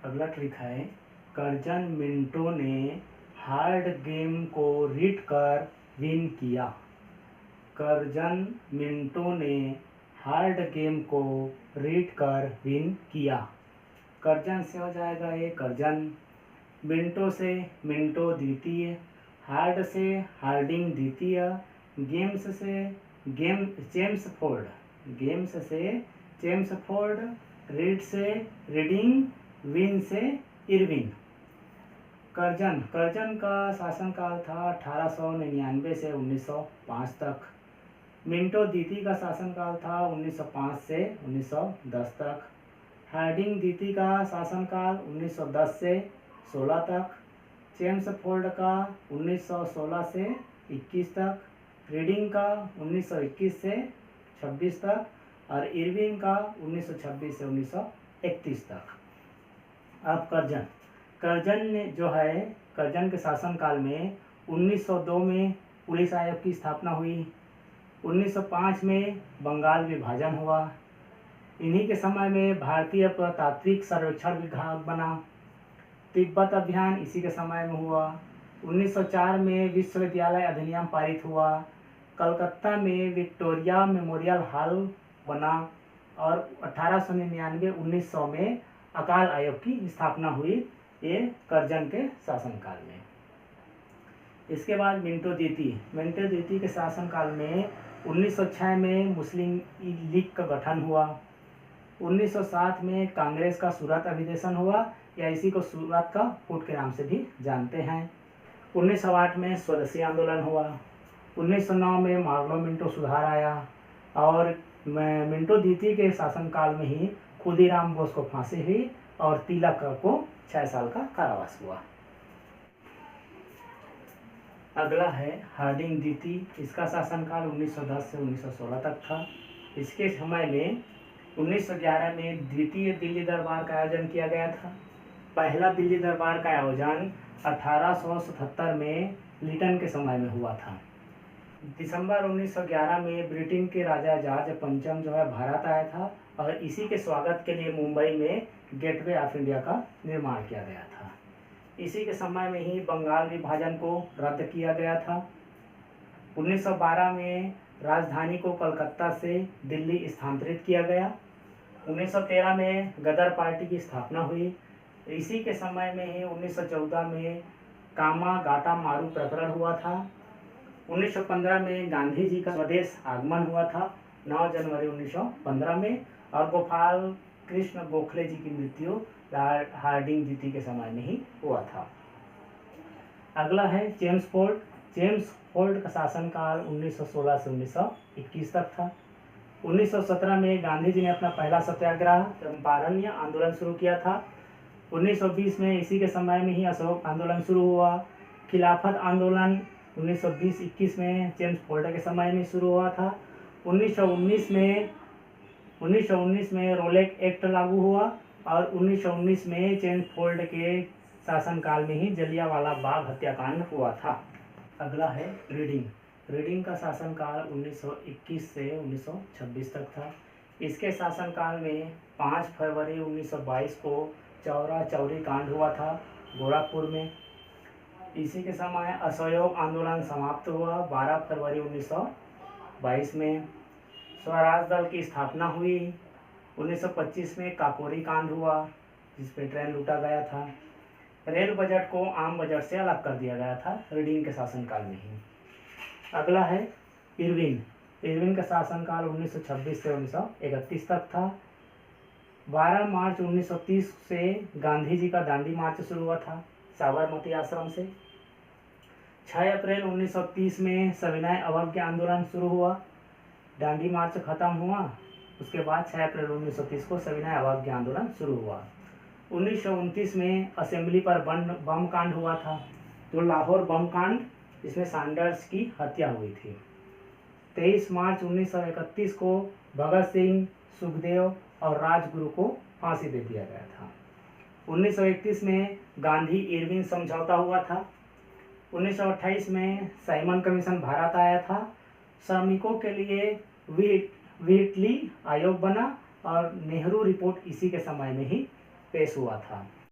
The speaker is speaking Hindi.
अगला ट्रिक है, कर्जन मिंटो ने हार्ड गेम को रीड कर विन किया। कर्जन मिंटो ने हार्ड गेम को रीड कर विन किया। कर्जन से हो जाएगा ये कर्जन, मिंटो से मिंटो द्वितीय, हार्ड से हार्डिंग द्वितीय, गेम्स से जेम्स फोर्ड, गेम्स से जेम्स फोर्ड, रीड से रीडिंग, विन से इरविन। कर्जन का शासनकाल था 1899 से 1905 तक। मिंटो द्वितीय का शासनकाल था 1905 से 1910 तक। हार्डिंग द्वितीय का शासनकाल 1910 से 16 तक। जेम्स फोर्ड का 1916 से 21 तक। रीडिंग का 1921 से 26 तक और इरविन का 1926 से 1931 तक। अब कर्जन ने जो है, कर्जन के शासनकाल में 1902 में पुलिस आयोग की स्थापना हुई। 1905 में बंगाल विभाजन हुआ। इन्हीं के समय में भारतीय पुरातात्विक सर्वेक्षण विभाग बना। तिब्बत अभियान इसी के समय में हुआ। 1904 में विश्वविद्यालय अधिनियम पारित हुआ। कलकत्ता में विक्टोरिया मेमोरियल हॉल बना और 1899-1900 में अकाल आयोग की स्थापना हुई, ये कर्जन के शासनकाल में। इसके बाद मिंटो द्वितीय के शासनकाल में 1906 में मुस्लिम लीग का गठन हुआ। 1907 में कांग्रेस का सूरत अधिवेशन हुआ, या इसी को सूरत का फूट के नाम से भी जानते हैं। 1908 में स्वदेशी आंदोलन हुआ। 1909 में मार्लो मिंटो सुधार आया और मिंटो द्वितीय के शासनकाल में ही खुदीराम बोस को फांसी हुई और तिलक को 6 साल का कारावास हुआ। अगला है हार्डिंग द्वितीय। इसका शासनकाल 1910 से 1916 तक था। इसके समय में 1911 में द्वितीय दिल्ली दरबार का आयोजन किया गया था। पहला दिल्ली दरबार का आयोजन 1877 में लिटन के समय में हुआ था। दिसंबर 1911 में ब्रिटेन के राजा जॉर्ज पंचम जो है भारत आया था और इसी के स्वागत के लिए मुंबई में गेटवे ऑफ इंडिया का निर्माण किया गया था। इसी के समय में ही बंगाल विभाजन को रद्द किया गया था। 1912 में राजधानी को कलकत्ता से दिल्ली स्थानांतरित किया गया। 1913 में गदर पार्टी की स्थापना हुई। इसी के समय में ही 1914 में कामागाटा मारू प्रकरण हुआ था। 1915 में गांधी जी का स्वदेश आगमन हुआ था 9 जनवरी 1915 में, और गोपाल कृष्ण गोखले जी की मृत्यु हार्डिंग द्वितीय के समय में ही हुआ था। अगला है जेम्स फोर्ड का शासनकाल 1916 से 1921 तक था। 1917 में गांधी जी ने अपना पहला सत्याग्रह चंपारण आंदोलन शुरू किया था। 1920 में इसी के समय में ही अशोक आंदोलन शुरू हुआ। खिलाफत आंदोलन 1920-21 में जेम्स फोर्ड के समय में शुरू हुआ था। 1919 में रोलेक एक्ट लागू हुआ और 1919 में जेम्स फोर्ड के शासनकाल में ही जलियांवाला बाग हत्याकांड हुआ था। अगला है रीडिंग का शासनकाल 1921 से 1926 तक था। इसके शासनकाल में 5 फरवरी 1922 को चौरा चौरी कांड हुआ था गोरखपुर में। इसी के समय असहयोग आंदोलन समाप्त हुआ 12 फरवरी 1922 में। स्वराज दल की स्थापना हुई। 1925 में काकोरी कांड हुआ जिसपे ट्रेन लूटा गया था। रेल बजट को आम बजट से अलग कर दिया गया था रीडिंग के शासनकाल में ही। अगला है इरविन का शासनकाल 1926 से 1931 तक था। 12 मार्च 1930 से गांधी जी का दांडी मार्च शुरू हुआ था साबरमती आश्रम से। 6 अप्रैल 1930 में सविनय अवज्ञा आंदोलन शुरू हुआ। दांडी मार्च खत्म हुआ, उसके बाद 6 अप्रैल 1930 को सविनय अवज्ञा आंदोलन शुरू हुआ। 1929 में असेंबली पर बम कांड हुआ था, जो लाहौर बम कांड, जिसमें सैंडर्स की हत्या हुई थी। 23 मार्च 1931 को भगत सिंह, सुखदेव और राजगुरु को फांसी दे दिया गया था। 1931 में गांधी इरविन समझौता हुआ था। 1928 में साइमन कमीशन भारत आया था। श्रमिकों के लिए व्हिटली आयोग बना और नेहरू रिपोर्ट इसी के समय में ही पेश हुआ था।